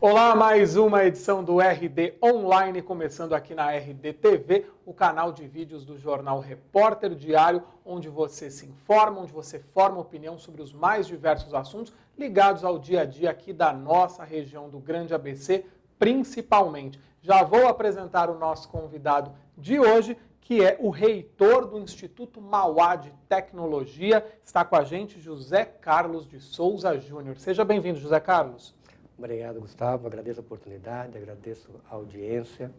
Olá, mais uma edição do RD Online, começando aqui na RD TV, o canal de vídeos do jornal Repórter Diário, onde você se informa, onde você forma opinião sobre os mais diversos assuntos ligados ao dia a dia aqui da nossa região do Grande ABC, principalmente. Já vou apresentar o nosso convidado de hoje, que é o reitor do Instituto Mauá de Tecnologia. Está com a gente José Carlos de Souza Júnior. Seja bem-vindo, José Carlos. Obrigado, Gustavo. Agradeço a oportunidade, agradeço a audiência.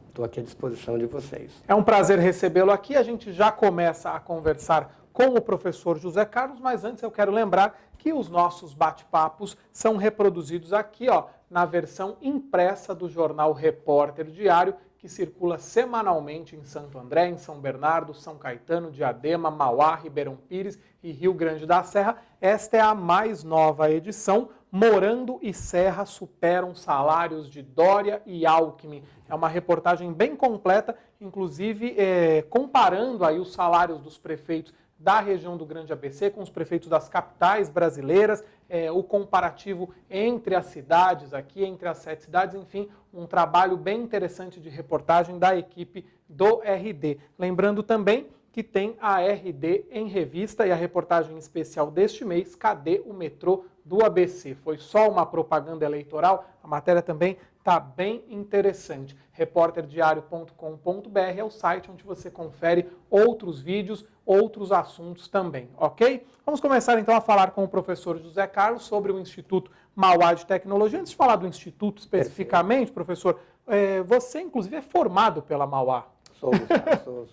Estou aqui à disposição de vocês. É um prazer recebê-lo aqui. A gente já começa a conversar com o professor José Carlos, mas antes eu quero lembrar que os nossos bate-papos são reproduzidos aqui, na versão impressa do jornal Repórter Diário, que circula semanalmente em Santo André, em São Bernardo, São Caetano, Diadema, Mauá, Ribeirão Pires e Rio Grande da Serra. Esta é a mais nova edição. Morando e Serra superam salários de Dória e Alckmin. É uma reportagem bem completa, inclusive comparando aí os salários dos prefeitos da região do Grande ABC com os prefeitos das capitais brasileiras, o comparativo entre as cidades aqui, entre as 7 cidades, enfim, um trabalho bem interessante de reportagem da equipe do RD. Lembrando também que tem a RD em revista e a reportagem especial deste mês, Cadê o Metrô do ABC? Foi só uma propaganda eleitoral? A matéria também está bem interessante. Repórterdiario.com.br é o site onde você confere outros vídeos, outros assuntos também, ok? Vamos começar então a falar com o professor José Carlos sobre o Instituto Mauá de Tecnologia. Antes de falar do Instituto especificamente, professor, você inclusive é formado pela Mauá. Sou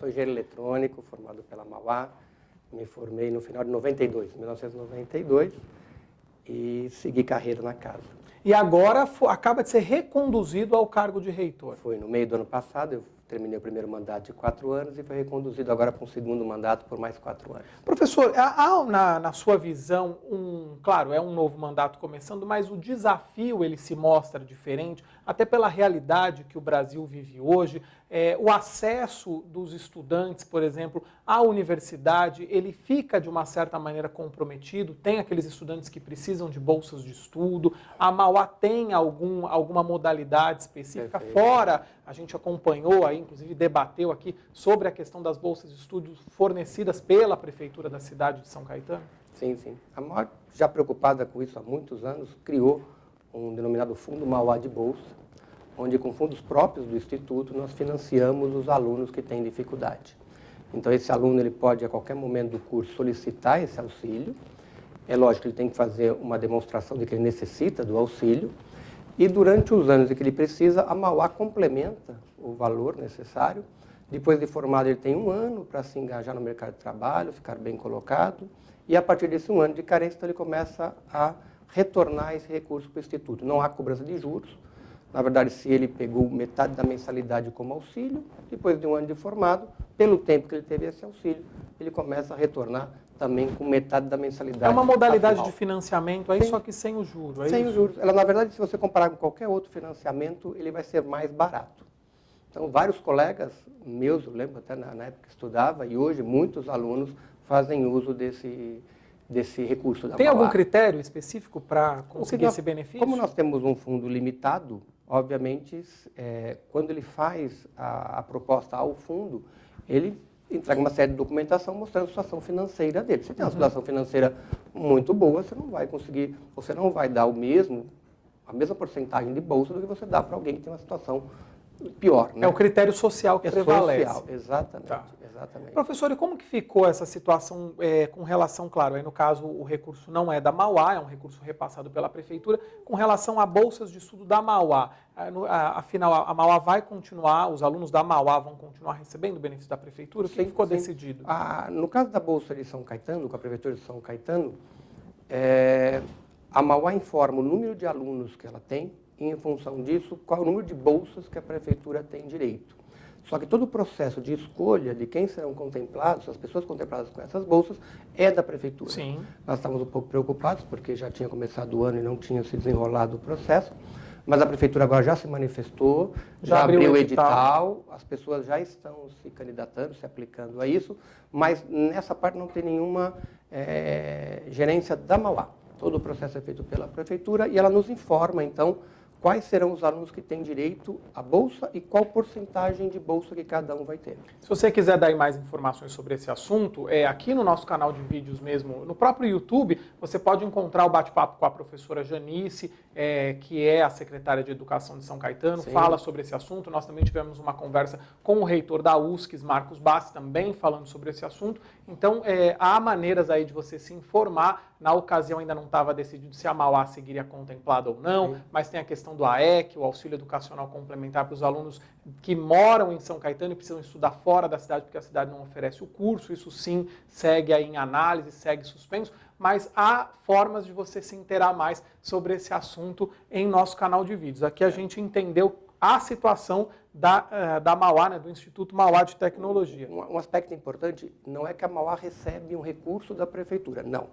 engenheiro eletrônico, formado pela Mauá. Me formei no final de 1992, e segui carreira na casa. E agora acaba de ser reconduzido ao cargo de reitor. Foi no meio do ano passado, eu terminei o primeiro mandato de 4 anos e fui reconduzido agora para um segundo mandato por mais 4 anos. Professor, há na sua visão, claro, é um novo mandato começando, mas o desafio ele se mostra diferente, até pela realidade que o Brasil vive hoje. O acesso dos estudantes, por exemplo, à universidade, ele fica de uma certa maneira comprometido. Tem aqueles estudantes que precisam de bolsas de estudo. A Mauá tem alguma modalidade específica. Perfeito. Fora, a gente acompanhou aí, inclusive debateu aqui sobre a questão das bolsas de estudo fornecidas pela prefeitura da cidade de São Caetano. Sim, sim. A Mauá, já preocupada com isso há muitos anos, criou um denominado Fundo Mauá de Bolsa, onde com fundos próprios do Instituto nós financiamos os alunos que têm dificuldade. Então esse aluno ele pode a qualquer momento do curso solicitar esse auxílio. É lógico que ele tem que fazer uma demonstração de que ele necessita do auxílio. E durante os anos em que ele precisa, a Mauá complementa o valor necessário. Depois de formado ele tem 1 ano para se engajar no mercado de trabalho, ficar bem colocado. E a partir desse 1 ano de carência então, ele começa a retornar esse recurso para o Instituto. Não há cobrança de juros. Na verdade, se ele pegou metade da mensalidade como auxílio, depois de 1 ano de formado, pelo tempo que ele teve esse auxílio, ele começa a retornar também com metade da mensalidade. É uma modalidade atual de financiamento aí, Sim. Só que sem o juro, sem os juros. Ela, na verdade, se você comparar com qualquer outro financiamento, ele vai ser mais barato. Então, vários colegas meus, eu lembro até na época que estudava, e hoje muitos alunos fazem uso desse recurso da Tem Mauá. algum critério específico para conseguir esse benefício? Como nós temos um fundo limitado, obviamente, quando ele faz a proposta ao fundo, ele entrega uma série de documentação mostrando a situação financeira dele. Se tem uma situação financeira muito boa, você não vai conseguir, você não vai dar a mesma porcentagem de bolsa do que você dá para alguém que tem uma situação pior. Né? É o critério social que prevalece. Social, exatamente, Tá. exatamente. Professor, e como que ficou essa situação com relação, claro, aí no caso o recurso não é da Mauá, é um recurso repassado pela prefeitura, com relação a bolsas de estudo da Mauá? Afinal, a Mauá vai continuar, os alunos da Mauá vão continuar recebendo o benefício da prefeitura? O que ficou decidido? No caso da Bolsa de São Caetano, com a prefeitura de São Caetano, a Mauá informa o número de alunos que ela tem, e, em função disso, qual é o número de bolsas que a prefeitura tem direito. Só que todo o processo de escolha de quem serão contemplados, as pessoas contempladas com essas bolsas, é da prefeitura. Sim. Nós estávamos um pouco preocupados, porque já tinha começado o ano e não tinha se desenrolado o processo, mas a prefeitura agora já se manifestou, já abriu o edital, as pessoas já estão se candidatando, se aplicando a isso, mas nessa parte não tem nenhuma gerência da Mauá. Todo o processo é feito pela prefeitura e ela nos informa, então, quais serão os alunos que têm direito à bolsa e qual porcentagem de bolsa que cada um vai ter. Se você quiser dar mais informações sobre esse assunto, aqui no nosso canal de vídeos mesmo, no próprio YouTube, você pode encontrar o bate-papo com a professora Janice, que é a secretária de Educação de São Caetano, Sim. Fala sobre esse assunto. Nós também tivemos uma conversa com o reitor da USCS, Marcos Bassi, também falando sobre esse assunto. Então, há maneiras aí de você se informar. Na ocasião ainda não estava decidido se a Mauá seguiria contemplada ou não, Sim. mas tem a questão do AEC, o Auxílio Educacional Complementar para os alunos que moram em São Caetano e precisam estudar fora da cidade porque a cidade não oferece o curso. Isso sim segue aí em análise, segue suspenso, mas há formas de você se inteirar mais sobre esse assunto em nosso canal de vídeos. Aqui a gente entendeu a situação da Mauá, né, do Instituto Mauá de Tecnologia. Um aspecto importante não é que a Mauá recebe um recurso da prefeitura, não.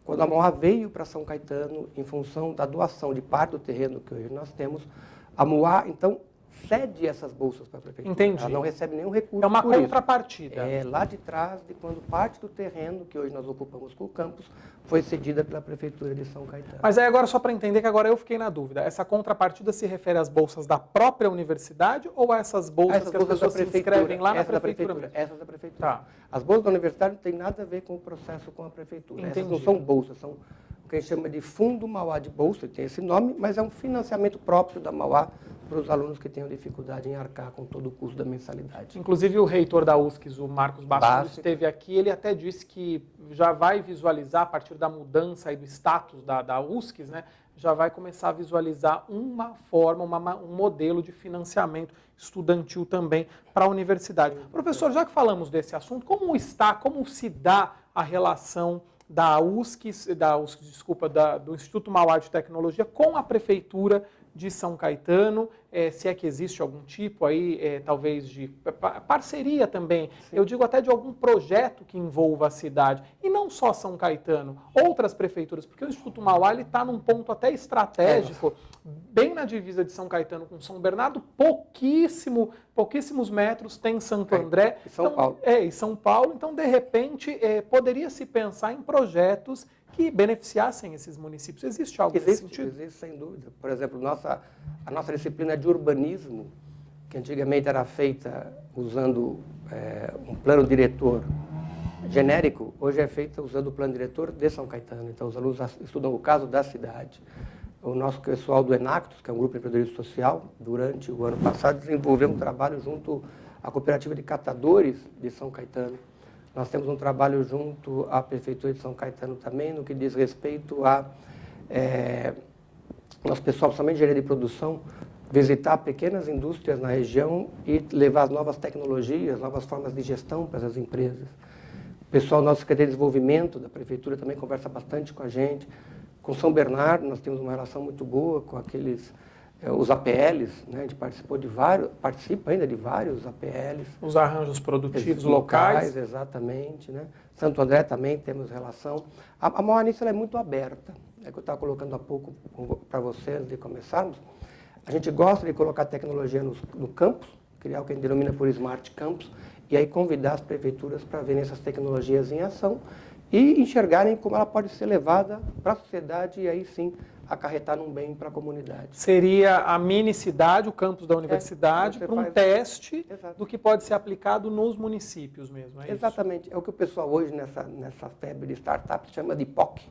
Quando a Mauá veio para São Caetano, em função da doação de parte do terreno que hoje nós temos, a Mauá, então, cede essas bolsas para a prefeitura. Entendi. Ela não recebe nenhum recurso. É uma por isso. contrapartida. É lá de trás, de quando parte do terreno que hoje nós ocupamos com o campus foi cedida pela prefeitura de São Caetano. Mas aí agora, só para entender, que agora eu fiquei na dúvida, essa contrapartida se refere às bolsas da própria universidade ou a essas bolsas que as pessoas se inscrevem lá na prefeitura mesmo? Essas da prefeitura. Tá. As bolsas da universidade não têm nada a ver com o processo com a prefeitura. Entendi. Essas não são bolsas, são o que a gente chama de Fundo Mauá de Bolsa, tem esse nome, mas é um financiamento próprio da Mauá para os alunos que tenham dificuldade em arcar com todo o custo da mensalidade. Inclusive o reitor da USCS, o Marcos Bassi, esteve aqui, ele até disse que já vai visualizar, a partir da mudança aí do status da USCS, né, já vai começar a visualizar uma forma, um modelo de financiamento estudantil também para a universidade. Professor, já que falamos desse assunto, como se dá a relação da USCS, do Instituto Mauá de Tecnologia com a Prefeitura de São Caetano, se é que existe algum tipo aí, talvez de parceria também, sim, eu digo até de algum projeto que envolva a cidade, e não só São Caetano, outras prefeituras, porque o Instituto Mauá está num ponto até estratégico, bem na divisa de São Caetano com São Bernardo, pouquíssimos metros tem Santo André, e São Paulo. E São Paulo, então de repente poderia se pensar em projetos que beneficiassem esses municípios. Existe algo nesse sentido? Existe, sem dúvida. Por exemplo, a nossa disciplina de urbanismo, que antigamente era feita usando um plano diretor genérico, hoje é feita usando o plano diretor de São Caetano. Então, os alunos estudam o caso da cidade. O nosso pessoal do Enactus, que é um grupo de empreendedorismo social, durante o ano passado, desenvolveu um trabalho junto à Cooperativa de Catadores de São Caetano. Nós temos um trabalho junto à Prefeitura de São Caetano também, no que diz respeito a nosso pessoal, principalmente de engenharia de produção, visitar pequenas indústrias na região e levar as novas tecnologias, novas formas de gestão para essas empresas. O pessoal nosso Secretaria de Desenvolvimento da Prefeitura também conversa bastante com a gente. Com São Bernardo, nós temos uma relação muito boa com os APLs, né? A gente participa ainda de vários APLs. Os arranjos produtivos locais. Exatamente, né? Santo André também temos relação. A Mauá nisso é muito aberta. É que eu estava colocando há pouco para você, antes de começarmos. A gente gosta de colocar tecnologia no campus, criar o que a gente denomina por Smart Campus, e aí convidar as prefeituras para verem essas tecnologias em ação e enxergarem como ela pode ser levada para a sociedade e aí sim acarretar num bem para a comunidade. Seria a mini cidade, o campus da universidade, para um teste do que pode ser aplicado nos municípios mesmo, é Exatamente. isso? É o que o pessoal hoje, nessa febre de startups, chama de POC.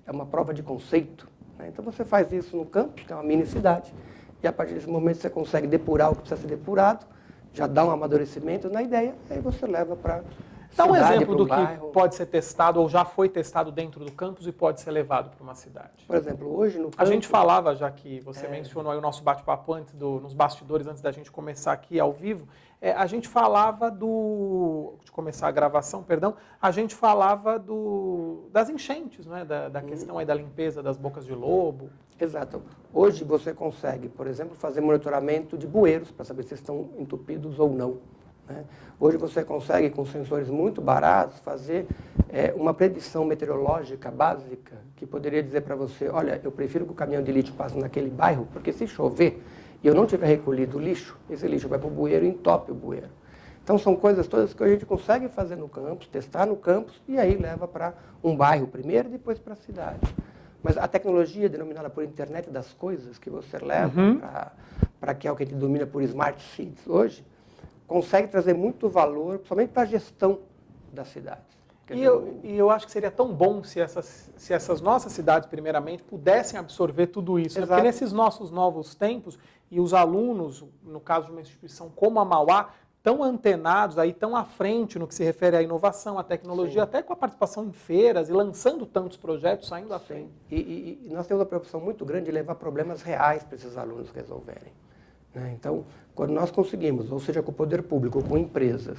É uma prova de conceito, né? Então você faz isso no campus, que é uma mini cidade, e a partir desse momento você consegue depurar o que precisa ser depurado, já dá um amadurecimento na ideia, e aí você leva para dá um exemplo do que pode ser testado ou já foi testado dentro do campus e pode ser levado para uma cidade. Por exemplo, hoje no campus... A gente falava, já que você mencionou aí o nosso bate-papo nos bastidores, antes da gente começar aqui ao vivo, a gente falava de começar a gravação, a gente falava das enchentes, né? Da questão aí da limpeza das bocas de lobo. Exato. Hoje você consegue, por exemplo, fazer monitoramento de bueiros para saber se estão entupidos ou não. Né? Hoje você consegue, com sensores muito baratos, fazer uma predição meteorológica básica que poderia dizer para você, olha, eu prefiro que o caminhão de lixo passe naquele bairro, porque se chover e eu não tiver recolhido o lixo, esse lixo vai para o bueiro e entope o bueiro. Então são coisas todas que a gente consegue fazer no campus, testar no campus e aí leva para um bairro primeiro e depois para a cidade. Mas a tecnologia denominada por internet das coisas, que você leva para que é o que a gente domina por smart cities hoje, consegue trazer muito valor, principalmente para a gestão das cidades. E eu acho que seria tão bom se essas nossas cidades, primeiramente, pudessem absorver tudo isso. Né? Porque nesses nossos novos tempos, e os alunos, no caso de uma instituição como a Mauá, tão antenados, aí, tão à frente no que se refere à inovação, à tecnologia, Sim. até com a participação em feiras e lançando tantos projetos, saindo à frente. E nós temos uma preocupação muito grande de levar problemas reais para esses alunos resolverem. Né? Então, quando nós conseguimos, ou seja, com o poder público, ou com empresas,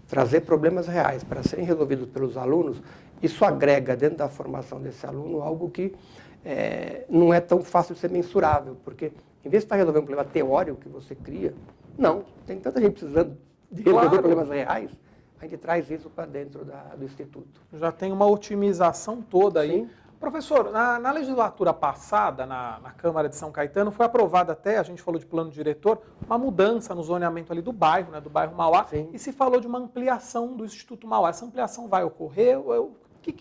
trazer problemas reais para serem resolvidos pelos alunos, isso agrega dentro da formação desse aluno algo que não é tão fácil de ser mensurável, porque em vez de estar resolvendo um problema teórico que você cria, não, tem tanta gente precisando de resolver problemas reais, a gente traz isso para dentro do Instituto. Já tem uma otimização toda aí. Sim. Professor, na legislatura passada, na Câmara de São Caetano, foi aprovada até, a gente falou de plano diretor, uma mudança no zoneamento ali do bairro, né, do bairro Mauá, Sim. e se falou de uma ampliação do Instituto Mauá. Essa ampliação vai ocorrer? O que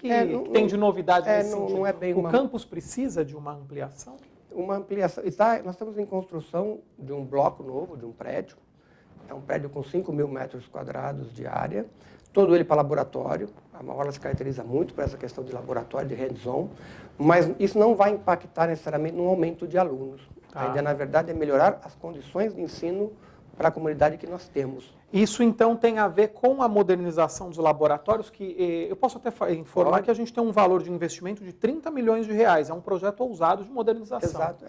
tem de novidade nesse sentido? Não é bem o campus precisa de uma ampliação? Uma ampliação. Nós estamos em construção de um bloco novo, de um prédio. É um prédio com 5.000 metros quadrados de área, todo ele para laboratório. A Mauá se caracteriza muito por essa questão de laboratório, de hands-on, mas isso não vai impactar necessariamente no aumento de alunos. A ideia, na verdade, é melhorar as condições de ensino para a comunidade que nós temos. Isso, então, tem a ver com a modernização dos laboratórios, que eu posso até informar que a gente tem um valor de investimento de 30 milhões de reais. É um projeto ousado de modernização. Exato.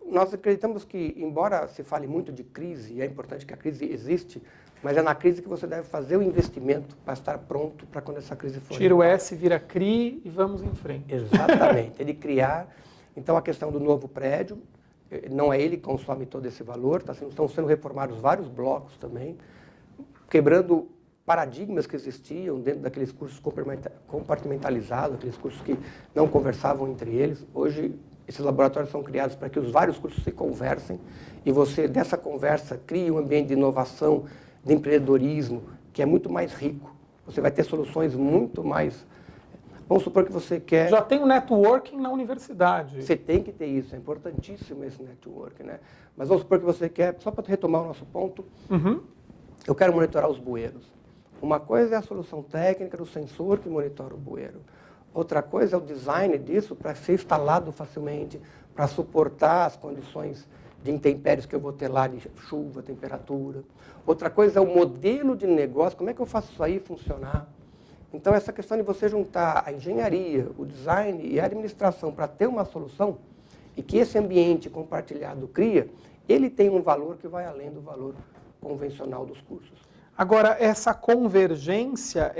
Nós acreditamos que, embora se fale muito de crise, e é importante que a crise existe, mas é na crise que você deve fazer o investimento para estar pronto para quando essa crise for. Tira o S, vira CRI e vamos em frente. Exatamente. Ele criar. Então, a questão do novo prédio, não é ele que consome todo esse valor, estão sendo reformados vários blocos também, quebrando paradigmas que existiam dentro daqueles cursos compartimentalizados, aqueles cursos que não conversavam entre eles. Hoje, esses laboratórios são criados para que os vários cursos se conversem e você, dessa conversa, crie um ambiente de inovação, de empreendedorismo, que é muito mais rico. Você vai ter soluções muito mais... Vamos supor que você quer... Já tem um networking na universidade. Você tem que ter isso, é importantíssimo esse networking, né? Mas vamos supor que você quer, só para retomar o nosso ponto, eu quero monitorar os bueiros. Uma coisa é a solução técnica do sensor que monitora o bueiro. Outra coisa é o design disso para ser instalado facilmente, para suportar as condições de intempéries que eu vou ter lá, de chuva, temperatura. Outra coisa é o modelo de negócio, como é que eu faço isso aí funcionar? Então, essa questão de você juntar a engenharia, o design e a administração para ter uma solução e que esse ambiente compartilhado cria, ele tem um valor que vai além do valor convencional dos cursos. Agora, essa convergência,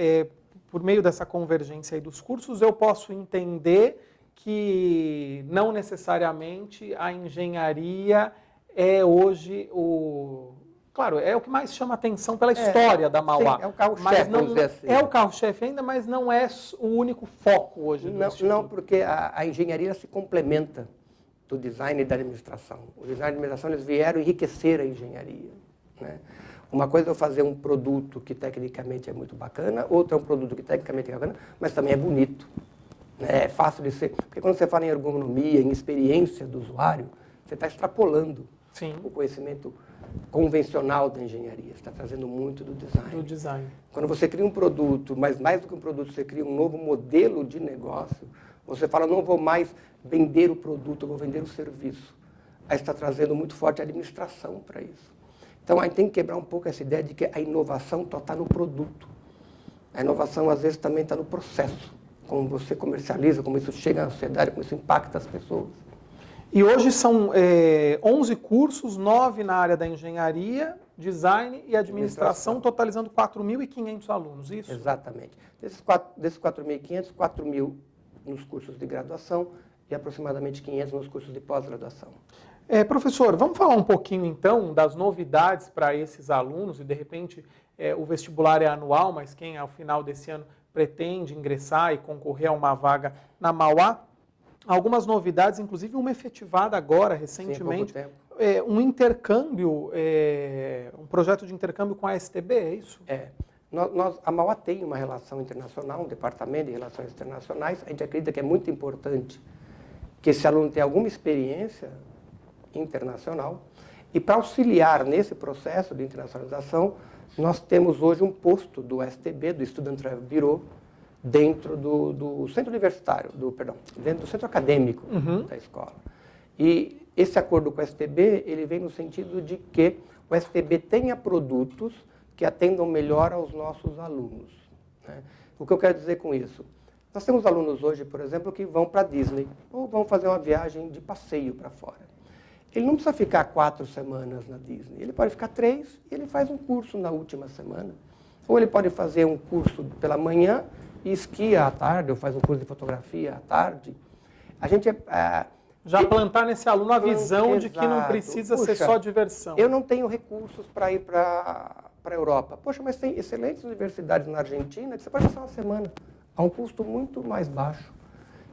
por meio dessa convergência aí dos cursos, eu posso entender que não necessariamente a engenharia é hoje o... Claro, é o que mais chama atenção pela história da Mauá. Sim, é o carro-chefe, vamos dizer assim. É o carro-chefe ainda, mas não é o único foco hoje do Instituto. Não, porque a engenharia se complementa do design e da administração. O design e a administração, eles vieram enriquecer a engenharia, né? Uma coisa é eu fazer um produto que tecnicamente é muito bacana, outra é um produto que tecnicamente é bacana, mas também é bonito. Né? É fácil de ser... Porque quando você fala em ergonomia, em experiência do usuário, você está extrapolando o conhecimento convencional da engenharia. Você está trazendo muito do design. Do design. Quando você cria um produto, mas mais do que um produto, você cria um novo modelo de negócio, você fala, não vou mais vender o produto, eu vou vender o serviço. Aí está trazendo muito forte a administração para isso. Então, a gente tem que quebrar um pouco essa ideia de que a inovação só está no produto. A inovação, às vezes, também está no processo. Como você comercializa, como isso chega à sociedade, como isso impacta as pessoas. E hoje são 11 cursos, 9 na área da engenharia, design e administração, totalizando 4.500 alunos, isso? Exatamente. Desses 4.500, 4.000 nos cursos de graduação e aproximadamente 500 nos cursos de pós-graduação. Professor, vamos falar um pouquinho então das novidades para esses alunos e de repente o vestibular é anual, mas quem ao final desse ano pretende ingressar e concorrer a uma vaga na Mauá, algumas novidades, inclusive uma efetivada agora recentemente, um intercâmbio, um projeto de intercâmbio com a STB, é isso? A Mauá tem uma relação internacional, um departamento de relações internacionais. A gente acredita que é muito importante que esse aluno tenha alguma experiência internacional. E para auxiliar nesse processo de internacionalização, nós temos hoje um posto do STB, do Student Travel Bureau, dentro do centro universitário, dentro do centro acadêmico da escola. E esse acordo com o STB, ele vem no sentido de que o STB tenha produtos que atendam melhor aos nossos alunos, né? O que eu quero dizer com isso? Nós temos alunos hoje, por exemplo, que vão para a Disney, ou vão fazer uma viagem de passeio para fora. Ele não precisa ficar 4 semanas na Disney, ele pode ficar 3 e ele faz um curso na última semana. Ou ele pode fazer um curso pela manhã e esquia à tarde, ou faz um curso de fotografia à tarde. A gente já plantar nesse aluno a visão de que não precisa ser só diversão. Eu não tenho recursos para ir para a Europa. Poxa, mas tem excelentes universidades na Argentina que você pode passar uma semana a um custo muito mais baixo.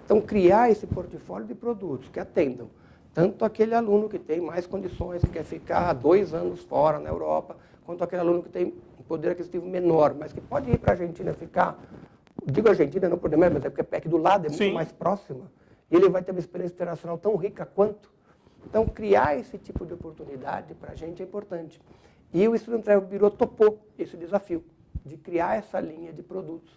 Então, criar esse portfólio de produtos que atendam tanto aquele aluno que tem mais condições, que quer ficar 2 anos fora na Europa, quanto aquele aluno que tem um poder aquisitivo menor, mas que pode ir para a Argentina ficar. Digo Argentina, não por demais, mas é porque é aqui do lado, é muito mais próxima. E ele vai ter uma experiência internacional tão rica quanto. Então, criar esse tipo de oportunidade para a gente é importante. E o Student Travel Bureau topou esse desafio de criar essa linha de produtos.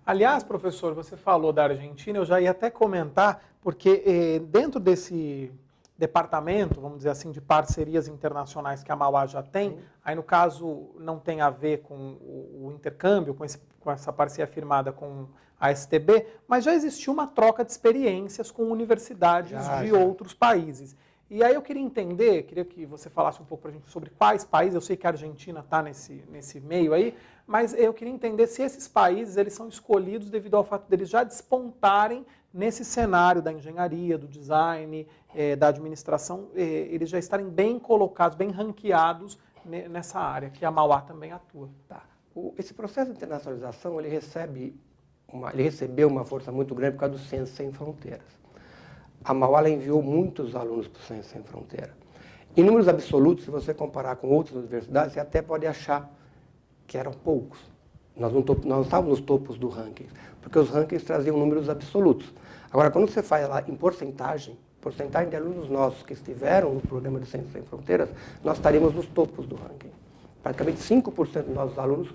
Aliás, professor, você falou da Argentina, eu já ia até comentar, porque dentro desse departamento, vamos dizer assim, de parcerias internacionais que a Mauá já tem, aí no caso não tem a ver com o intercâmbio, com essa parceria firmada com a STB, mas já existiu uma troca de experiências com universidades de outros países. E aí eu queria que você falasse um pouco para a gente sobre quais países, eu sei que a Argentina está nesse meio aí, mas eu queria entender se esses países eles são escolhidos devido ao fato deles já despontarem nesse cenário da engenharia, do design, da administração, eles já estarem bem colocados, bem ranqueados nessa área, que a Mauá também atua. Tá. Esse processo de internacionalização, ele recebeu uma força muito grande por causa do Ciência Sem Fronteiras. A Mauá enviou muitos alunos para o Ciência Sem Fronteira. Em números absolutos, se você comparar com outras universidades, você até pode achar que eram poucos. Nós não estávamos nos topos do ranking, porque os rankings traziam números absolutos. Agora, quando você faz lá em porcentagem de alunos nossos que estiveram no programa de Ciência Sem Fronteiras, nós estaríamos nos topos do ranking. Praticamente 5% dos nossos alunos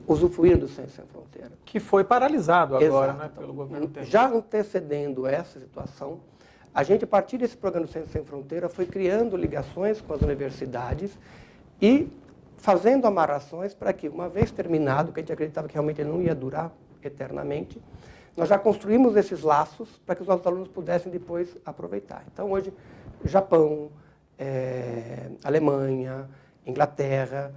usufruíram do Ciência Sem Fronteira. Que foi paralisado agora, né, pelo governo. Já antecedendo essa situação, a gente, a partir desse programa de Ciência Sem Fronteira, foi criando ligações com as universidades e fazendo amarrações para que, uma vez terminado, que a gente acreditava que realmente ele não ia durar eternamente, nós já construímos esses laços para que os nossos alunos pudessem depois aproveitar. Então, hoje, Japão, Alemanha, Inglaterra,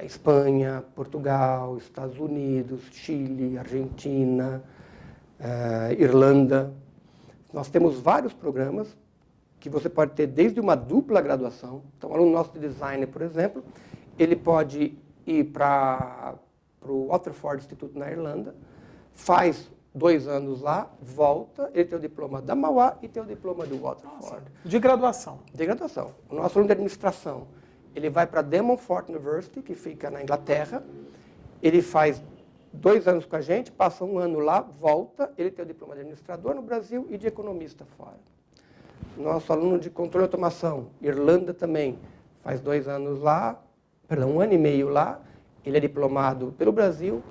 Espanha, Portugal, Estados Unidos, Chile, Argentina, Irlanda. Nós temos vários programas que você pode ter desde uma dupla graduação. Então, o aluno nosso de design, por exemplo, ele pode ir para o Waterford Institute na Irlanda, faz 2 anos lá, volta, ele tem o diploma da Mauá e tem o diploma do Waterford. Nossa, de graduação. De graduação. O nosso aluno de administração, ele vai para a Delmonfort University, que fica na Inglaterra, ele faz 2 anos com a gente, passa 1 ano lá, volta, ele tem o diploma de administrador no Brasil e de economista fora. Nosso aluno de controle e automação, Irlanda também, faz 2 anos lá, 1 ano e meio lá, ele é diplomado pelo Brasil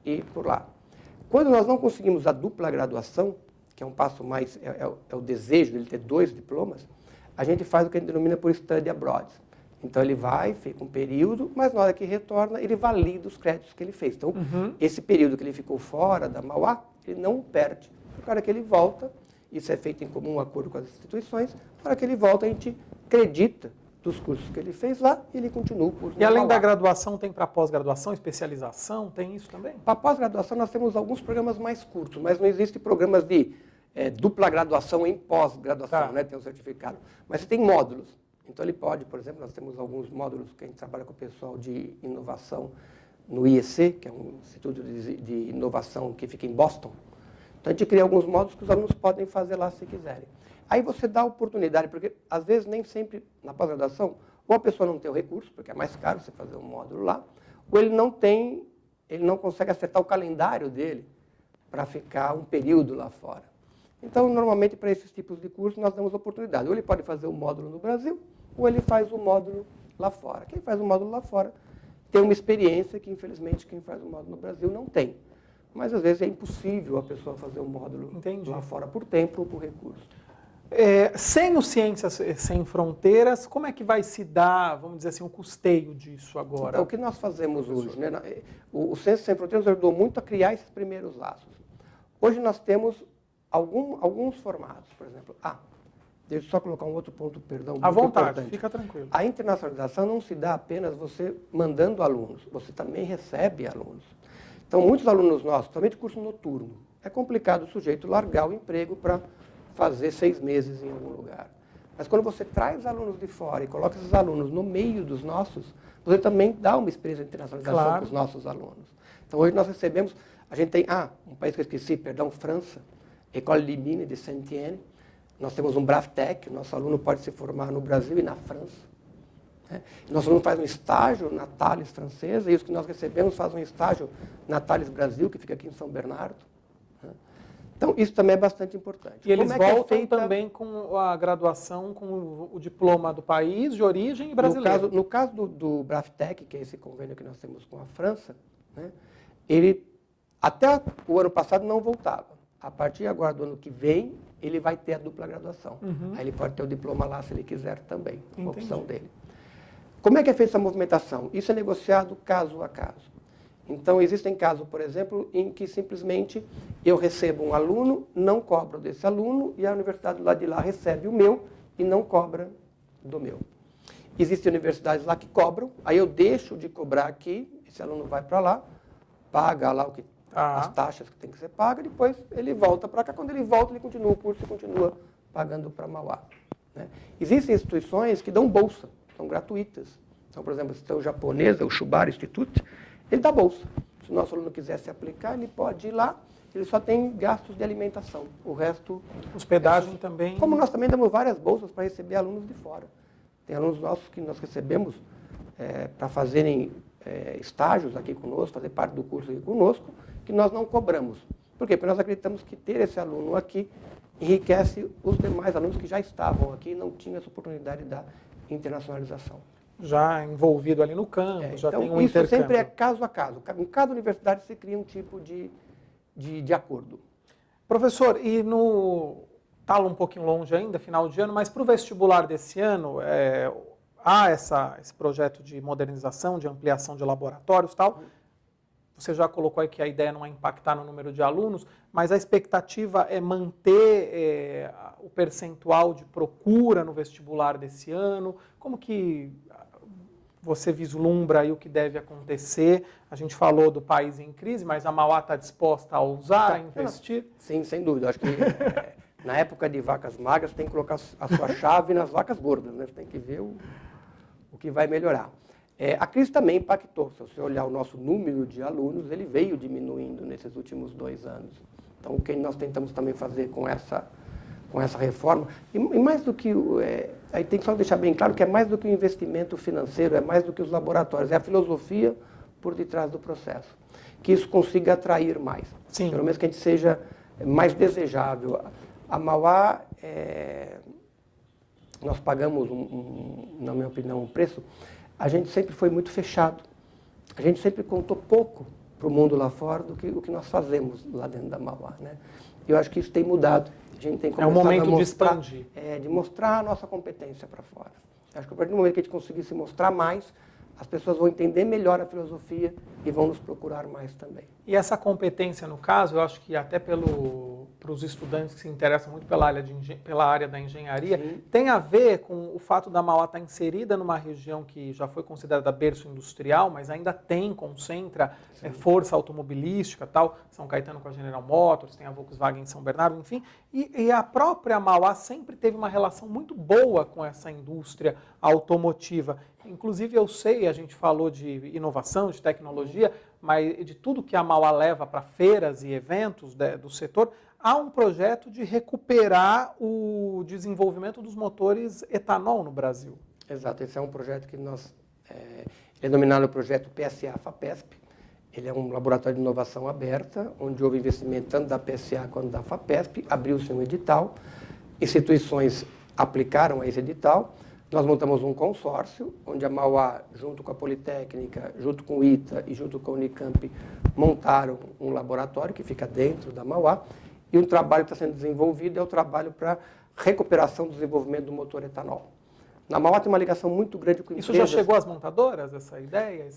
e por lá. Quando nós não conseguimos a dupla graduação, que é um passo mais, é o desejo de ele ter 2 diplomas, a gente faz o que a gente denomina por study abroad. Então, ele vai, fica um período, mas na hora que retorna, ele valida os créditos que ele fez. Então, esse período que ele ficou fora da Mauá, ele não perde. Na hora que ele volta, isso é feito em comum acordo com as instituições, na hora que ele volta, a gente acredita dos cursos que ele fez lá e ele continua o curso. E além da graduação, tem para pós-graduação, especialização, tem isso também? Para pós-graduação, nós temos alguns programas mais curtos, mas não existem programas de dupla graduação em pós-graduação, né? Tem um certificado. Mas você tem módulos. Então, ele pode, por exemplo, nós temos alguns módulos que a gente trabalha com o pessoal de inovação no IEC, que é um instituto de inovação que fica em Boston. Então, a gente cria alguns módulos que os alunos podem fazer lá se quiserem. Aí você dá oportunidade, porque às vezes nem sempre na pós-graduação, ou a pessoa não tem o recurso, porque é mais caro você fazer um módulo lá, ou ele não tem ele não consegue acertar o calendário dele para ficar um período lá fora. Então, normalmente, para esses tipos de cursos, nós damos oportunidade. Ou ele pode fazer o módulo no Brasil, ou ele faz o módulo lá fora. Quem faz o módulo lá fora tem uma experiência que, infelizmente, quem faz o módulo no Brasil não tem. Mas, às vezes, é impossível a pessoa fazer um módulo lá fora por tempo ou por recurso. Sem o Ciências Sem Fronteiras, como é que vai se dar, vamos dizer assim, o custeio disso agora? Então, o que nós fazemos hoje, né? O Ciências Sem Fronteiras ajudou muito a criar esses primeiros laços. Hoje nós temos alguns formatos, por exemplo. Deixa eu só colocar um outro ponto, perdão. À vontade, importante. fica tranquilo. A internacionalização não se dá apenas você mandando alunos, você também recebe alunos. Então, muitos alunos nossos, principalmente curso noturno, é complicado o sujeito largar o emprego para fazer 6 meses em algum lugar. Mas quando você traz alunos de fora e coloca esses alunos no meio dos nossos, você também dá uma experiência de internacionalização para os nossos alunos. Então, hoje nós recebemos, a gente tem, um país que eu esqueci, perdão, França, École des Mines de Saint-Étienne. Nós temos um Braftec, nosso aluno pode se formar no Brasil e na França. Nosso aluno faz um estágio na Thales francesa, e os que nós recebemos fazem um estágio na Thales Brasil, que fica aqui em São Bernardo. Então, isso também é bastante importante. E eles voltam também com a graduação, com o diploma do país de origem e brasileiro. No caso do Braftec, que é esse convênio que nós temos com a França, né, ele até o ano passado não voltava. A partir agora do ano que vem, ele vai ter a dupla graduação. Aí ele pode ter o diploma lá se ele quiser também, uma opção dele. Como é que é feita essa movimentação? Isso é negociado caso a caso. Então, existem casos, por exemplo, em que simplesmente eu recebo um aluno, não cobro desse aluno, e a universidade lá de lá recebe o meu e não cobra do meu. Existem universidades lá que cobram, aí eu deixo de cobrar aqui, esse aluno vai para lá, paga lá as taxas que tem que ser pagas, depois ele volta para cá. Quando ele volta, ele continua o curso e continua pagando para Mauá. Né? Existem instituições que dão bolsa, são gratuitas. Então, por exemplo, se tem o japonês, o Shubara Institute, ele dá bolsa. Se o nosso aluno quiser se aplicar, ele pode ir lá, ele só tem gastos de alimentação. O resto... Hospedagem também. Como nós também damos várias bolsas para receber alunos de fora. Tem alunos nossos que nós recebemos para fazerem estágios aqui conosco, fazer parte do curso aqui conosco, que nós não cobramos. Por quê? Porque nós acreditamos que ter esse aluno aqui enriquece os demais alunos que já estavam aqui e não tinham essa oportunidade da internacionalização. Já envolvido ali no campo, já então, tem um isso intercâmbio. Sempre é caso a caso. Em cada universidade se cria um tipo de acordo. Professor, e está um pouquinho longe ainda, final de ano, mas para o vestibular desse ano, há esse projeto de modernização, de ampliação de laboratórios e tal. Você já colocou aí que a ideia não é impactar no número de alunos, mas a expectativa é manter o percentual de procura no vestibular desse ano. Como que você vislumbra aí o que deve acontecer? A gente falou do país em crise, mas a Mauá está disposta a ousar, a investir? Sim, sem dúvida. Acho que na época de vacas magras, tem que colocar a sua chave nas vacas gordas, né? Você tem que ver o que vai melhorar. A crise também impactou. Se você olhar o nosso número de alunos, ele veio diminuindo nesses últimos 2 anos. Então, o que nós tentamos também fazer com essa reforma, e mais do que... aí tem que só deixar bem claro que é mais do que o investimento financeiro, é mais do que os laboratórios, é a filosofia por detrás do processo. Que isso consiga atrair mais. Sim. Pelo menos que a gente seja mais desejável. A Mauá, nós pagamos, na minha opinião, um preço. A gente sempre foi muito fechado. A gente sempre contou pouco para o mundo lá fora do que o que nós fazemos lá dentro da Mauá, né? Eu acho que isso tem mudado. A gente tem começado um momento a de expandir. De mostrar a nossa competência para fora. Acho que a partir do momento que a gente conseguir se mostrar mais, as pessoas vão entender melhor a filosofia e vão nos procurar mais também. E essa competência, no caso, eu acho que até para os estudantes que se interessam muito pela área da engenharia, sim, tem a ver com o fato da Mauá estar inserida numa região que já foi considerada berço industrial, mas ainda concentra força automobilística, tal. São Caetano com a General Motors, tem a Volkswagen em São Bernardo, enfim. E a própria Mauá sempre teve uma relação muito boa com essa indústria automotiva. Inclusive, eu sei, a gente falou de inovação, de tecnologia, mas de tudo que a Mauá leva para feiras e eventos do setor, há um projeto de recuperar o desenvolvimento dos motores etanol no Brasil. Exato, esse é um projeto que nós... é denominado o projeto PSA-FAPESP. Ele é um laboratório de inovação aberta, onde houve investimento tanto da PSA quanto da FAPESP, abriu-se um edital, instituições aplicaram a esse edital, nós montamos um consórcio, onde a Mauá, junto com a Politécnica, junto com o ITA e junto com a Unicamp, montaram um laboratório que fica dentro da Mauá, e um trabalho que está sendo desenvolvido é o trabalho para recuperação do desenvolvimento do motor etanol. Na Mauá tem uma ligação muito grande com empresas... Isso já chegou às montadoras, essa ideia?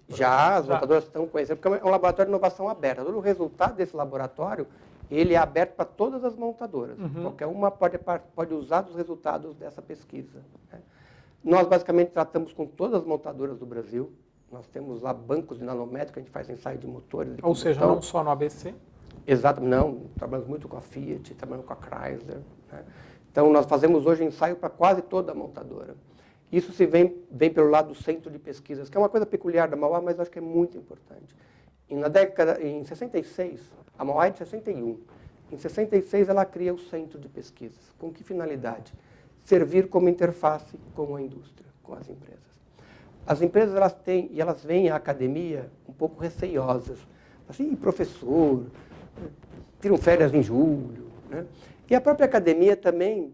Já, as montadoras estão conhecendo, porque é um laboratório de inovação aberta. Todo o resultado desse laboratório, ele é aberto para todas as montadoras. Qualquer uma pode usar os resultados dessa pesquisa. Né? Nós, basicamente, tratamos com todas as montadoras do Brasil. Nós temos lá bancos de nanométrica, a gente faz ensaio de motores. Ou seja, não só no ABC? Exato, não. Trabalhamos muito com a Fiat, trabalhamos com a Chrysler. Né? Então, nós fazemos hoje ensaio para quase toda a montadora. Isso se vem pelo lado do centro de pesquisas, que é uma coisa peculiar da Mauá, mas eu acho que é muito importante. Em 66, a Mauá é de 61. Em 66, ela cria o centro de pesquisas. Com que finalidade? Servir como interface com a indústria, com as empresas. As empresas, elas vêm à academia um pouco receiosas. Assim, professor, tiram férias em julho, né? E a própria academia também,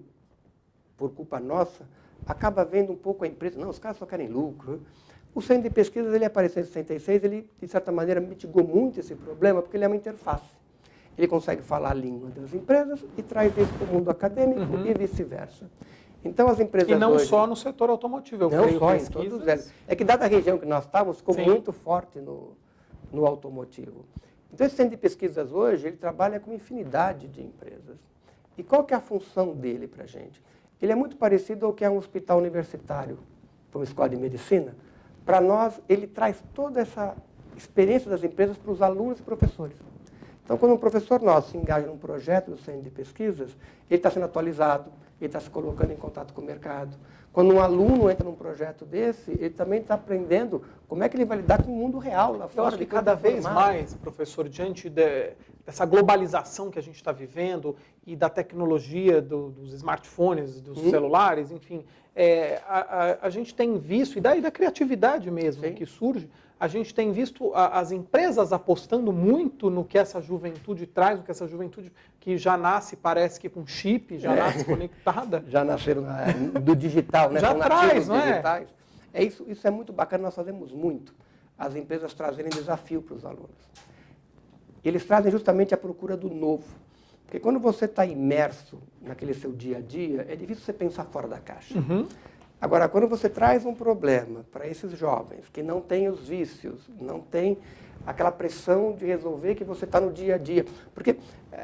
por culpa nossa, acaba vendo um pouco a empresa. Não, os caras só querem lucro. O centro de pesquisas, ele apareceu em 66, ele, de certa maneira, mitigou muito esse problema, porque ele é uma interface. Ele consegue falar a língua das empresas e traz isso para o mundo acadêmico e vice-versa. Então, as empresas e não hoje, só no setor automotivo, eu não creio só pesquisas... em todos eles. É que, dada a região que nós estávamos, ficou Sim. muito forte no automotivo. Então, esse centro de pesquisas hoje, ele trabalha com infinidade de empresas. E qual que é a função dele para a gente? Ele é muito parecido ao que é um hospital universitário, para uma escola de medicina. Para nós, ele traz toda essa experiência das empresas para os alunos e professores. Então, quando um professor nosso se engaja num projeto do centro de pesquisas, ele está sendo atualizado, ele está se colocando em contato com o mercado. Quando um aluno entra num projeto desse, ele também está aprendendo como é que ele vai lidar com o mundo real lá fora. Eu acho que cada vez mais, professor, diante dessa globalização que a gente está vivendo e da tecnologia dos smartphones, dos celulares, enfim, a gente tem visto, e daí da criatividade mesmo que surge, a gente tem visto as empresas apostando muito no que essa juventude traz, no que essa juventude que já nasce, parece que com chip, já nasce conectada. Já nasceram do digital, né? Já São traz, não é? digitais. Isso é muito bacana, nós fazemos muito. As empresas trazerem desafio para os alunos. Eles trazem justamente a procura do novo. Porque quando você está imerso naquele seu dia a dia, é difícil você pensar fora da caixa. Agora, quando você traz um problema para esses jovens que não têm os vícios, não tem aquela pressão de resolver que você está no dia a dia. Porque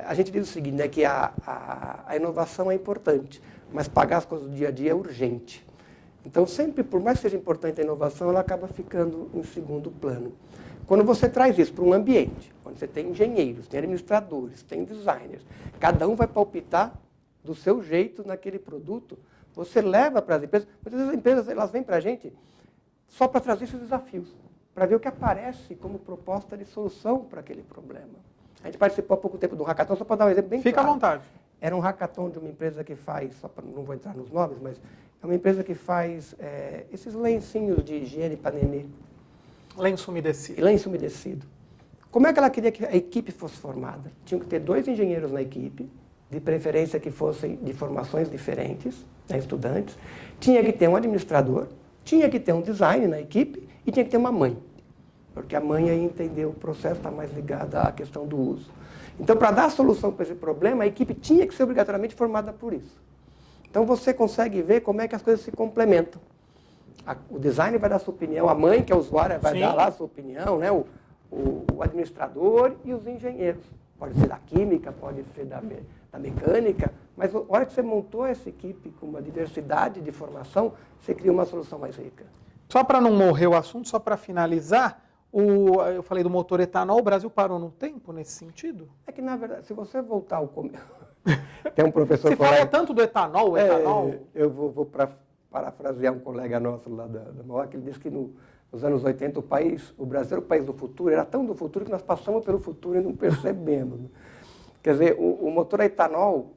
a gente diz o seguinte, né, que a inovação é importante, mas pagar as coisas do dia a dia é urgente. Então, sempre, por mais que seja importante a inovação, ela acaba ficando em segundo plano. Quando você traz isso para um ambiente, onde você tem engenheiros, tem administradores, tem designers, cada um vai palpitar do seu jeito naquele produto, você leva para as empresas, muitas vezes as empresas elas vêm para a gente só para trazer esses desafios, para ver o que aparece como proposta de solução para aquele problema. A gente participou há pouco tempo de um hackathon, só para dar um exemplo bem claro. Fica à vontade. Era um hackathon de uma empresa que faz, não vou entrar nos nomes, mas é uma empresa que faz esses lencinhos de higiene para nenê. Lenço umedecido. Lenço umedecido. Como é que ela queria que a equipe fosse formada? Tinham que ter 2 engenheiros na equipe, de preferência que fossem de formações diferentes, né, estudantes. Tinha que ter um administrador, tinha que ter um design na equipe e tinha que ter uma mãe. Porque a mãe aí entendeu o processo, está mais ligada à questão do uso. Então, para dar a solução para esse problema, a equipe tinha que ser obrigatoriamente formada por isso. Então, você consegue ver como é que as coisas se complementam. O design vai dar a sua opinião, a mãe, que é a usuária, vai dar lá a sua opinião, né? O administrador e os engenheiros. Pode ser da química, pode ser da mecânica, mas na hora que você montou essa equipe com uma diversidade de formação, você cria uma solução mais rica. Só para não morrer o assunto, só para finalizar, eu falei do motor etanol, o Brasil parou no tempo nesse sentido? É que, na verdade, se você voltar ao começo... Tem um professor... Você falou tanto do etanol, eu vou parafrasear um colega nosso lá da Mauá, que ele disse que nos anos 80 o Brasil era o país do futuro, era tão do futuro que nós passamos pelo futuro e não percebemos. Quer dizer, o motor a etanol,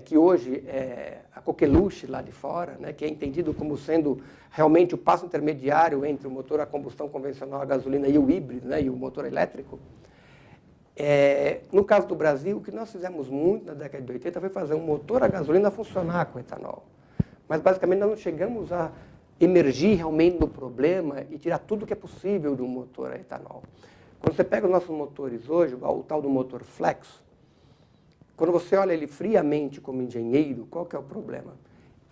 que hoje é a coqueluche lá de fora, né, que é entendido como sendo realmente o passo intermediário entre o motor a combustão convencional a gasolina e o híbrido, né, e o motor elétrico. No caso do Brasil, o que nós fizemos muito na década de 80 foi fazer um motor a gasolina funcionar com etanol. Mas, basicamente, nós não chegamos a emergir realmente no problema e tirar tudo que é possível de um motor a etanol. Quando você pega os nossos motores hoje, o tal do motor flex, quando você olha ele friamente como engenheiro, qual que é o problema?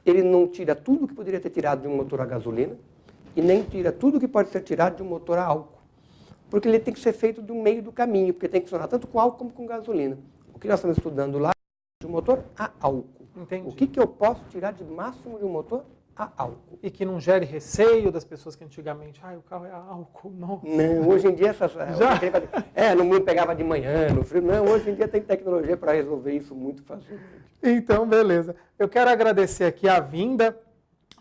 Ele não tira tudo que poderia ter tirado de um motor a gasolina e nem tira tudo que pode ser tirado de um motor a álcool. Porque ele tem que ser feito do meio do caminho, porque tem que funcionar tanto com álcool como com gasolina. O que nós estamos estudando lá é de um motor a álcool. Entendi. O que eu posso tirar de máximo de um motor a álcool? E que não gere receio das pessoas que antigamente, o carro é a álcool, não. Não, hoje em dia essas... no mundo pegava de manhã, no frio. Não, hoje em dia tem tecnologia para resolver isso muito facilmente. Então, beleza. Eu quero agradecer aqui a vinda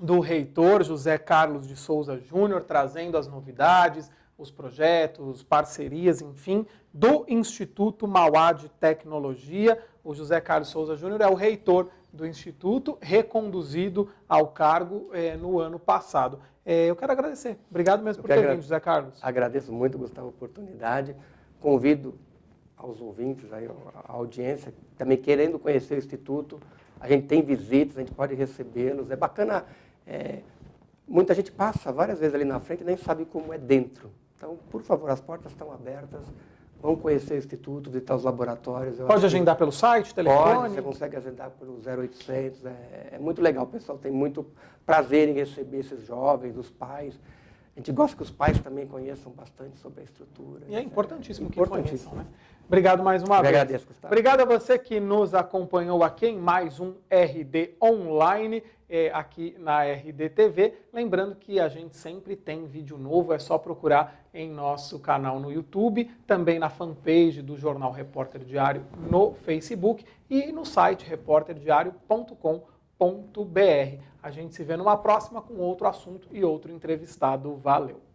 do reitor José Carlos de Souza Júnior, trazendo as novidades, os projetos, parcerias, enfim, do Instituto Mauá de Tecnologia. O José Carlos Souza Júnior é o reitor do Instituto, reconduzido ao cargo no ano passado. Eu quero agradecer. Obrigado mesmo por ter vindo, José Carlos. Agradeço muito, Gustavo, a oportunidade. Convido aos ouvintes, a audiência, também querendo conhecer o Instituto. A gente tem visitas, a gente pode recebê-los. É bacana. Muita gente passa várias vezes ali na frente e nem sabe como é dentro. Então, por favor, as portas estão abertas. Vão conhecer o Instituto, visitar os laboratórios. Pode agendar pelo site, telefone? Pode, você consegue agendar pelo 0800. É muito legal. O pessoal tem muito prazer em receber esses jovens, os pais. A gente gosta que os pais também conheçam bastante sobre a estrutura. E é importantíssimo que conheçam, né? Obrigado mais uma vez. Agradeço, Gustavo. Obrigado a você que nos acompanhou aqui em mais um RD Online, aqui na RD TV. Lembrando que a gente sempre tem vídeo novo, é só procurar em nosso canal no YouTube, também na fanpage do Jornal Repórter Diário no Facebook e no site repórterdiario.com.br. A gente se vê numa próxima com outro assunto e outro entrevistado. Valeu!